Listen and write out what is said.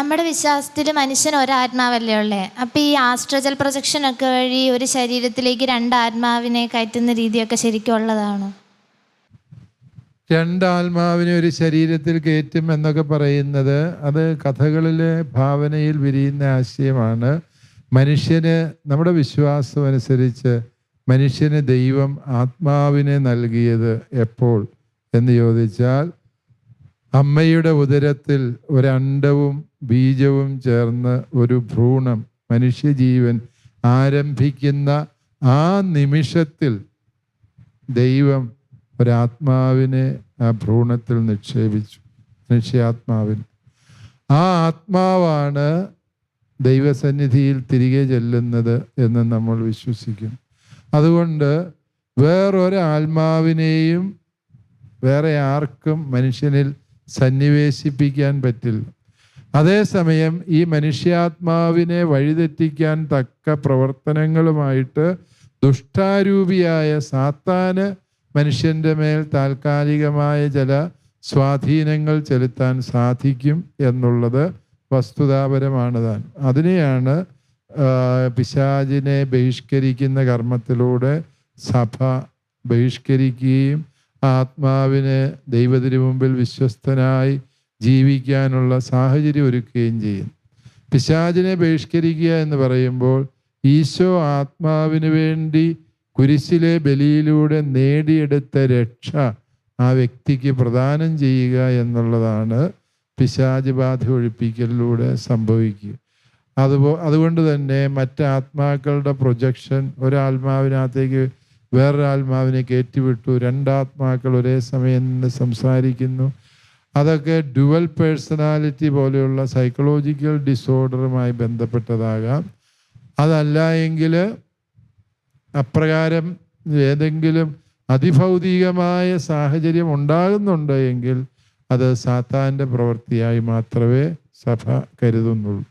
നമ്മുടെ വിശ്വാസത്തിൽ മനുഷ്യൻ ഒരാത്മാവല്ലേ ഉള്ളേ. അപ്പോൾ ഈ ആസ്ട്രജൽ പ്രൊജക്ഷൻ ഒക്കെ വഴി ഒരു ശരീരത്തിലേക്ക് രണ്ട് ആത്മാവിനെ കയറ്റുന്ന രീതിയൊക്കെ ശരിക്കും ഉള്ളതാണോ? രണ്ടാത്മാവിനെ ഒരു ശരീരത്തിൽ കയറ്റും എന്നൊക്കെ പറയുന്നത് അത് കഥകളിലെ ഭാവനയിൽ വിരിയുന്ന ആശയമാണ്. മനുഷ്യന് നമ്മുടെ വിശ്വാസം അനുസരിച്ച് മനുഷ്യന് ദൈവം ആത്മാവിനെ നൽകിയത് എപ്പോൾ എന്ന് ചോദിച്ചാൽ, അമ്മയുടെ ഉദരത്തിൽ ഒരണ്ടവും ബീജവും ചേർന്ന് ഒരു ഭ്രൂണം മനുഷ്യജീവൻ ആരംഭിക്കുന്ന ആ നിമിഷത്തിൽ ദൈവം ഒരാത്മാവിനെ ആ ഭ്രൂണത്തിൽ നിക്ഷേപിച്ചു, മനുഷ്യാത്മാവിന്. ആ ആത്മാവാണ് ദൈവസന്നിധിയിൽ തിരികെ ചെല്ലുന്നത് എന്ന് നമ്മൾ വിശ്വസിക്കും. അതുകൊണ്ട് വേറൊരാത്മാവിനെയും വേറെ ആർക്കും മനുഷ്യനിൽ സന്നിവേശിപ്പിക്കാൻ പറ്റില്ല. അതേസമയം ഈ മനുഷ്യാത്മാവിനെ വഴിതെറ്റിക്കാൻ തക്ക പ്രവർത്തനങ്ങളുമായിട്ട് ദുഷ്ടാരൂപിയായ സാത്താന് മനുഷ്യൻ്റെ മേൽ താൽക്കാലികമായ ചില സ്വാധീനങ്ങൾ ചെലുത്താൻ സാധിക്കും എന്നുള്ളത് വസ്തുതാപരമാണ് താൻ. അതിനെയാണ് പിശാചിനെ ബഹിഷ്കരിക്കുന്ന കർമ്മത്തിലൂടെ സഭ ബഹിഷ്കരിക്കുകയും ആത്മാവിന് ദൈവത്തിന് മുമ്പിൽ വിശ്വസ്തനായി ജീവിക്കാനുള്ള സാഹചര്യം ഒരുക്കുകയും ചെയ്യും. പിശാചിനെ ബഹിഷ്കരിക്കുക എന്ന് പറയുമ്പോൾ ഈശോ ആത്മാവിന് വേണ്ടി കുരിശിലെ ബലിയിലൂടെ നേടിയെടുത്ത രക്ഷ ആ വ്യക്തിക്ക് പ്രദാനം ചെയ്യുക എന്നുള്ളതാണ് പിശാച് ബാധ ഒഴിപ്പിക്കലിലൂടെ സംഭവിക്കുക. അതുകൊണ്ട് തന്നെ മറ്റാത്മാക്കളുടെ പ്രൊജക്ഷൻ, ഒരാത്മാവിനകത്തേക്ക് വേറൊരാത്മാവിനെ കയറ്റിവിട്ടു, രണ്ടാത്മാക്കൾ ഒരേ സമയം നിന്ന് സംസാരിക്കുന്നു, അതൊക്കെ ഡ്യുവൽ പേഴ്സണാലിറ്റി പോലെയുള്ള സൈക്കോളജിക്കൽ ഡിസോർഡറുമായി ബന്ധപ്പെട്ടതാകാം. അതല്ല എങ്കിൽ അപ്രകാരം ഏതെങ്കിലും അതിഭൗതികമായ സാഹചര്യം ഉണ്ടാകുന്നുണ്ട് എങ്കിൽ അത് സാത്താൻ്റെ പ്രവൃത്തിയായി മാത്രമേ സഭ കരുതുന്നുള്ളൂ.